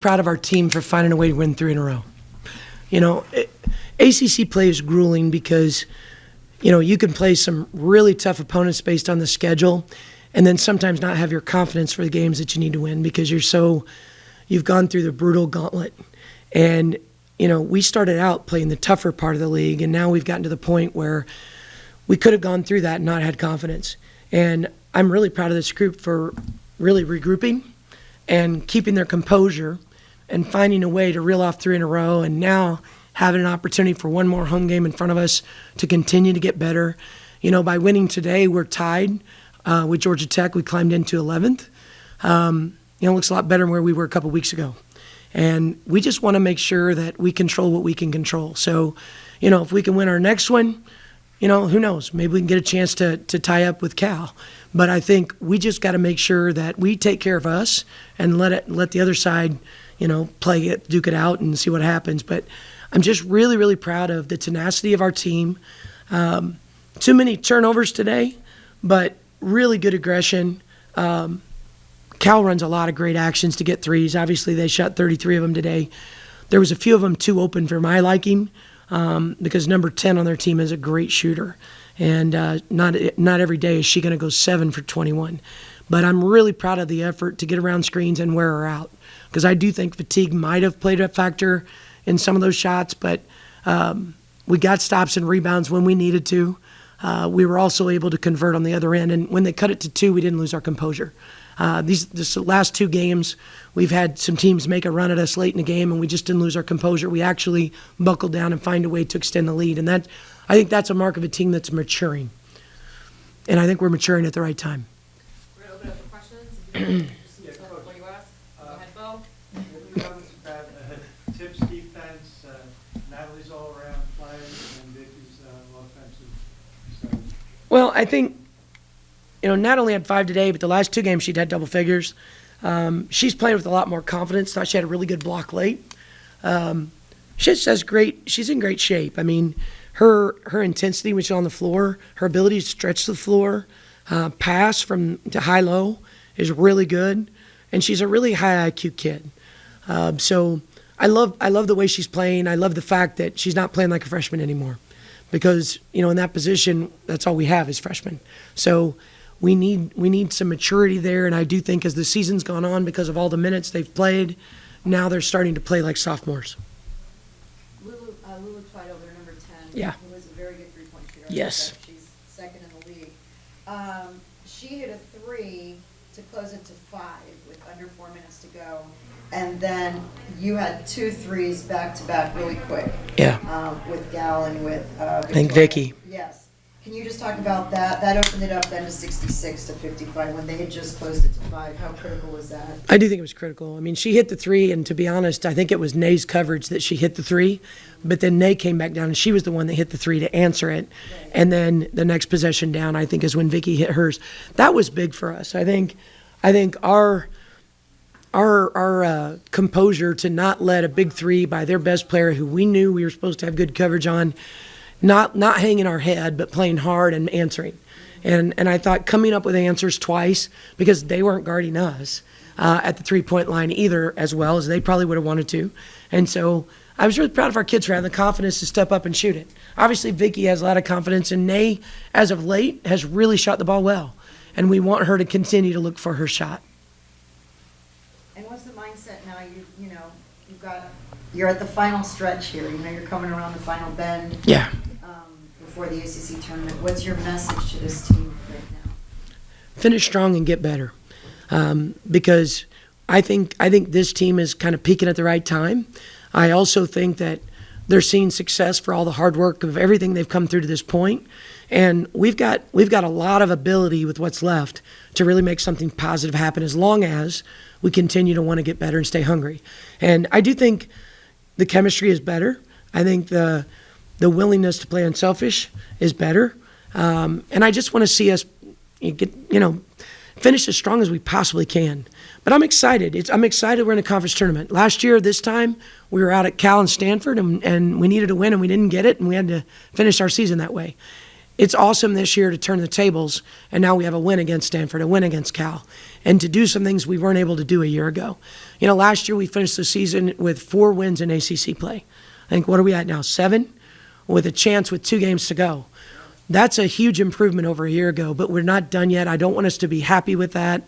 Proud of our team for finding a way to win 3 in a row. ACC play is grueling because, you can play some really tough opponents based on the schedule and then sometimes not have your confidence for the games that you need to win because you've gone through the brutal gauntlet. And, we started out playing the tougher part of the league, and now we've gotten to the point where we could have gone through that and not had confidence. And I'm really proud of this group for really regrouping and keeping their composure and finding a way to reel off 3 in a row, and now having an opportunity for one more home game in front of us to continue to get better. By winning today, we're tied with Georgia Tech. We climbed into 11th. It looks a lot better than where we were a couple weeks ago. And we just want to make sure that we control what we can control. So, if we can win our next one, who knows? Maybe we can get a chance to tie up with Cal. But I think we just got to make sure that we take care of us and let the other side, play it, duke it out, and see what happens. But I'm just really, really proud of the tenacity of our team. Too many turnovers today, but really good aggression. Cal runs a lot of great actions to get threes. Obviously, they shot 33 of them today. There was a few of them too open for my liking because number 10 on their team is a great shooter. And not every day is she going to go 7 for 21. But I'm really proud of the effort to get around screens and wear her out because I do think fatigue might have played a factor in some of those shots, but we got stops and rebounds when we needed to. We were also able to convert on the other end, and when they cut it to 2, we didn't lose our composure. This last 2 games, we've had some teams make a run at us late in the game, and we just didn't lose our composure. We actually buckled down and find a way to extend the lead, and I think that's a mark of a team that's maturing, and I think we're maturing at the right time. We're going to open up for questions. If you before you ask, go ahead, Bo. Tips defense, Natalie's all-around play, and Vicky's offensive. So. Well, I think, Natalie had 5 today, but the last 2 games she'd had double figures. She's playing with a lot more confidence. Thought she had a really good block late. She's in great shape. I mean, her intensity when she's on the floor, her ability to stretch the floor, pass from to high-low is really good, and she's a really high IQ kid. So I love the way she's playing. I love the fact that she's not playing like a freshman anymore because, in that position, that's all we have is freshmen. So we need some maturity there, and I do think as the season's gone on because of all the minutes they've played, now they're starting to play like sophomores. Lulu Twido, their number 10, Yeah. who is a very good three-point shooter. Yes. She's second in the league. She hit a 3 to close it to 5 with under 4 minutes to go. And then you had 2 threes back-to-back really quick. Yeah. With Gal and with I think Vicky. Yes. Can you just talk about that? That opened it up then to 66 to 55 when they had just closed it to 5. How critical was that? I do think it was critical. I mean, she hit the 3, and to be honest, I think it was Nay's coverage that she hit the 3. But then Nay came back down, and she was the one that hit the 3 to answer it. Right. And then the next possession down, I think, is when Vicky hit hers. That was big for us. I think our composure to not let a big 3 by their best player, who we knew we were supposed to have good coverage on, not hanging our head, but playing hard and answering. And I thought coming up with answers twice because they weren't guarding us at the 3-point line either as well as they probably would have wanted to. And so I was really proud of our kids for having the confidence to step up and shoot it. Obviously, Vicky has a lot of confidence, and Nay, as of late, has really shot the ball well. And we want her to continue to look for her shot. And what's the mindset now? You're at the final stretch here. You're coming around the final bend. Yeah. Before the ACC tournament. What's your message to this team right now? Finish strong and get better, because I think this team is kind of peaking at the right time. I also think that they're seeing success for all the hard work of everything they've come through to this point, and we've got a lot of ability with what's left to really make something positive happen as long as we continue to want to get better and stay hungry. And I do think the chemistry is better. I think the willingness to play unselfish is better. And I just want to see us finish as strong as we possibly can. But I'm excited. I'm excited we're in a conference tournament. Last year, this time, we were out at Cal and Stanford, and we needed a win, and we didn't get it, and we had to finish our season that way. it's awesome this year to turn the tables, and now we have a win against Stanford, a win against Cal, and to do some things we weren't able to do a year ago. Last year we finished the season with 4 wins in ACC play. I think, what are we at now, 7? With a chance with 2 games to go. That's a huge improvement over a year ago, but we're not done yet. I don't want us to be happy with that.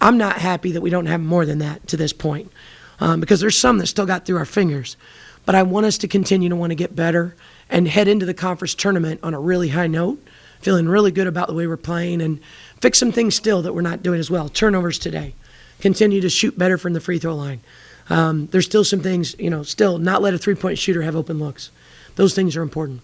I'm not happy that we don't have more than that to this point, because there's some that still got through our fingers. But I want us to continue to want to get better and head into the conference tournament on a really high note, feeling really good about the way we're playing, and fix some things still that we're not doing as well. Turnovers today. Continue to shoot better from the free throw line. There's still some things, still not let a three-point shooter have open looks. Those things are important.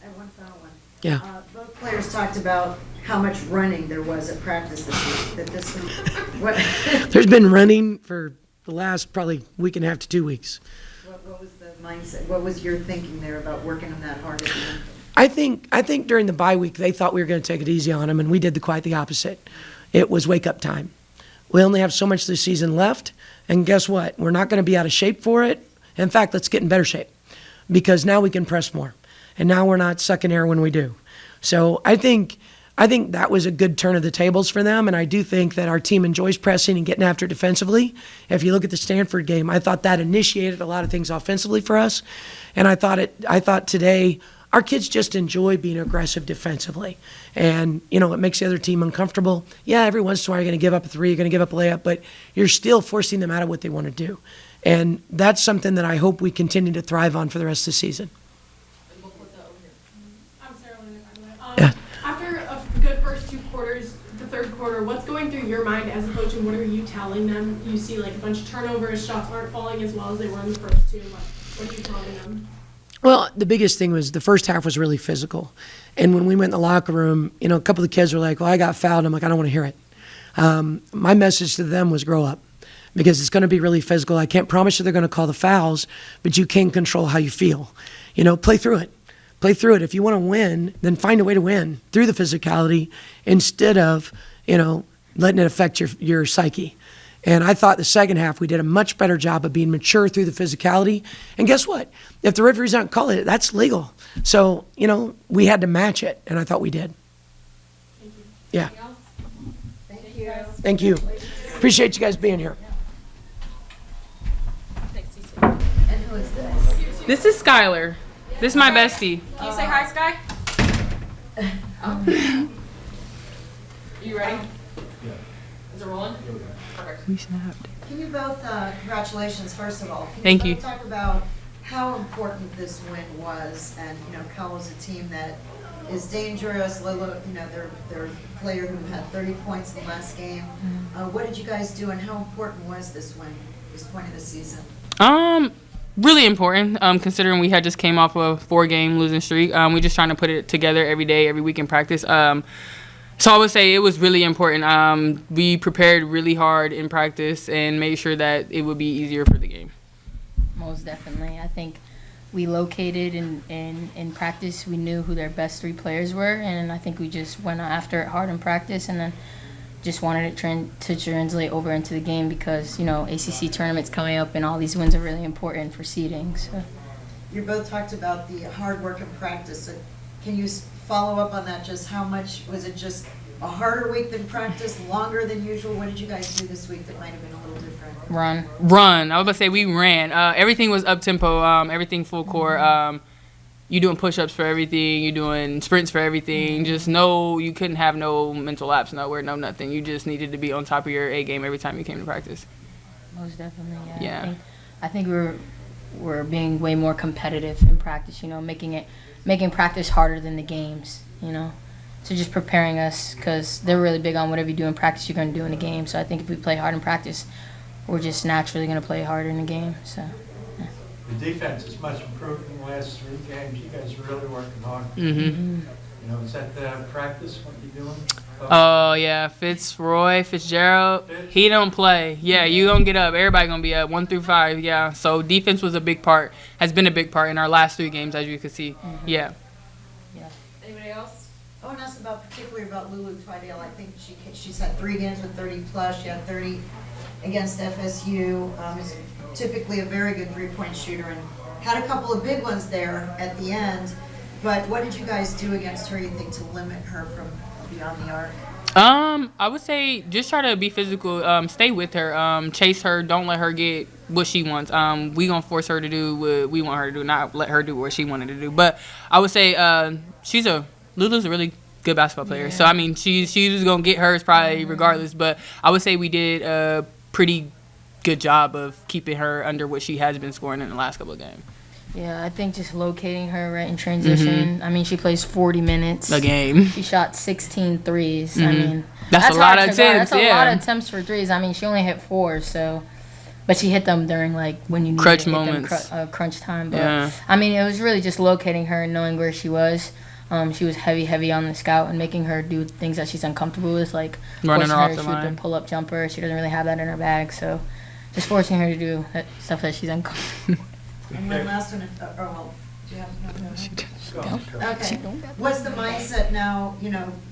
I have one final one. Yeah. Both players talked about how much running there was at practice this week. What There's been running for the last probably week and a half to 2 weeks. what was the mindset? What was your thinking there about working them that hard at the end? I think during the bye week they thought we were going to take it easy on them, and we did quite the opposite. It was wake up time. We only have so much of the season left, and guess what? We're not going to be out of shape for it. In fact, let's get in better shape, because now we can press more, and now we're not sucking air when we do. So I think that was a good turn of the tables for them, and I do think that our team enjoys pressing and getting after it defensively. If you look at the Stanford game, I thought that initiated a lot of things offensively for us, and I thought today our kids just enjoy being aggressive defensively, and it makes the other team uncomfortable. Yeah, every once in a while you're going to give up a 3, you're going to give up a layup, but you're still forcing them out of what they want to do, and that's something that I hope we continue to thrive on for the rest of the season. And we'll put that over here. I'm Sarah Lynn, by the way. Yeah. After a good first 2 quarters, the third quarter, what's going through your mind as a coach, and what are you telling them? You see a bunch of turnovers, shots aren't falling as well as they were in the first 2. What are you telling them? Well, the biggest thing was the first half was really physical. And when we went in the locker room, a couple of the kids were like, well, I got fouled. I'm like, I don't want to hear it. My message to them was grow up, because it's going to be really physical. I can't promise you they're going to call the fouls, but you can control how you feel. Play through it. Play through it. If you want to win, then find a way to win through the physicality instead of, letting it affect your psyche. And I thought the second half we did a much better job of being mature through the physicality. And guess what? If the referees aren't calling it, that's legal. So, we had to match it, and I thought we did. Thank you. Yeah. Anything else? Thank you. Thank you. Appreciate you guys being here. Thanks, Cece. And who is this? This is Skylar. This is my bestie. Can you say hi, Sky? You ready? Yeah. Is it rolling? Perfect. We snapped. Can you both, congratulations, first of all. Thank Can you. you talk about how important this win was? And, Cal was a team that is dangerous. Lilo, their player who had 30 points in the last game. What did you guys do, and how important was this win, this point of the season? Really important, considering we had just came off a 4-game losing streak. We're just trying to put it together every day, every week in practice. So I would say it was really important. We prepared really hard in practice and made sure that it would be easier for the game. Most definitely. I think we located in practice. We knew who their best 3 players were, and I think we just went after it hard in practice, and then just wanted it to translate over into the game, because ACC tournaments coming up and all these wins are really important for seeding. So You both talked about the hard work in practice. So can you follow up on that? Just how much, was it just a harder week than practice, longer than usual? What did you guys do this week that might have been a little different? Run. I was about to say we ran. Everything was up tempo. Everything full court. You doing push-ups for everything. You doing sprints for everything. Just you couldn't have no mental lapse nowhere, no nothing. You just needed to be on top of your A game every time you came to practice. most definitely, Yeah. I think we're being way more competitive in practice. Making practice harder than the games. So just preparing us, because they're really big on whatever you do in practice, you're going to do in the game. So I think if we play hard in practice, we're just naturally going to play harder in the game. So. The defense is much improved in the last 3 games. You guys are really working hard. Mm-hmm. Is that practice, what you're doing? Oh, yeah. Fitzgerald, he don't play. Yeah, you going to get up. Everybody going to be up 1 through 5. Yeah. So defense was has been a big part in our last 3 games, as you can see. Mm-hmm. Yeah. Anybody else? I want to ask particularly about Lulu Twidale. I think she's had 3 games with 30 plus. She had 30 against FSU. Is typically a very good 3-point shooter, and had a couple of big ones there at the end. But what did you guys do against her, you think, to limit her from beyond the arc? I would say just try to be physical. Stay with her. Chase her. Don't let her get what she wants. We gonna force her to do what we want her to do, not let her do what she wanted to do. But I would say Lulu's a really good basketball player. So I mean, she was gonna get hers probably regardless. But I would say we did a pretty good job of keeping her under what she has been scoring in the last couple of games. Yeah, I think just locating her right in transition. I mean, she plays 40 minutes A game. She shot 16 threes. I mean, That's a lot hard of to guard. attempts. That's a Yeah. lot of attempts for threes. I mean, she only hit 4, so. But she hit them during, like, when you need Crunch to hit moments. them crunch time. But, Yeah. I mean, it was really just locating her and knowing where she was. She was heavy on the scout and making her do things that she's uncomfortable with, like Running forcing her off to the shoot line. the pull-up jumper. She doesn't really have that in her bag, so just forcing her to do stuff that she's uncomfortable. And one last one, do you have no? Go. Okay. What's the mindset now,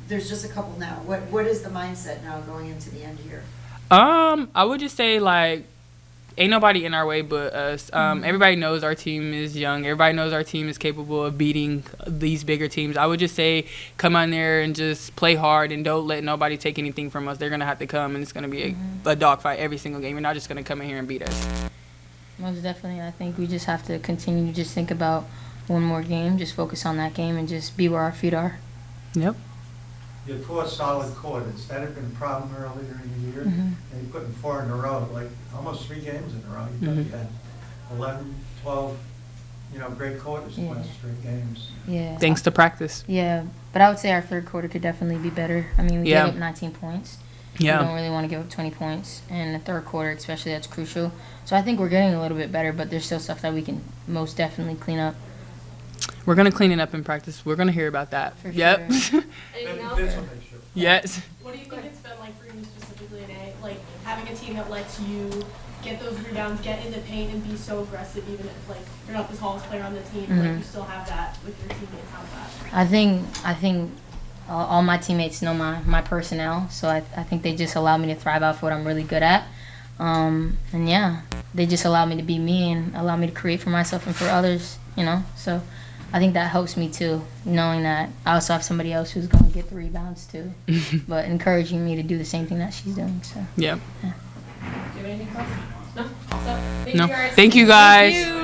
there's just a couple now. What is the mindset now going into the end here? I would just say, like, ain't nobody in our way but us. Everybody knows our team is young. Everybody knows our team is capable of beating these bigger teams. I would just say come on there and just play hard and don't let nobody take anything from us. They're going to have to come, and it's going to be a dogfight every single game. You're not just going to come in here and beat us. Most definitely. I think we just have to continue to just think about one more game, just focus on that game, and just be where our feet are. Yep. You had 4 solid quarters. That had been a problem earlier in the year. And you put in 4 in a row, like almost 3 games in a row. You had 11, 12, great quarters to win straight games. Yeah. Thanks to practice. Yeah, but I would say our third quarter could definitely be better. I mean, we gave up 19 points. Yeah. We don't really want to give up 20 points. And the third quarter, especially, that's crucial. So I think we're getting a little bit better, but there's still stuff that we can most definitely clean up. We're going to clean it up in practice. We're going to hear about that. For Yep. sure. Anything else? That's what they should. Yes. What do you think it's been like for you specifically today? Like having a team that lets you get those rebounds, get in the paint, and be so aggressive, even if like you're not the tallest player on the team, like you still have that with your teammates. How's that? I think all my teammates know my personnel, so I think they just allow me to thrive off what I'm really good at. And yeah, they just allow me to be me and allow me to create for myself and for others, So I think that helps me too, knowing that I also have somebody else who's going to get the rebounds too, but encouraging me to do the same thing that she's doing. So Yep. Do you have anything else? No? So, thank No. you guys. Thank you guys. Thank you.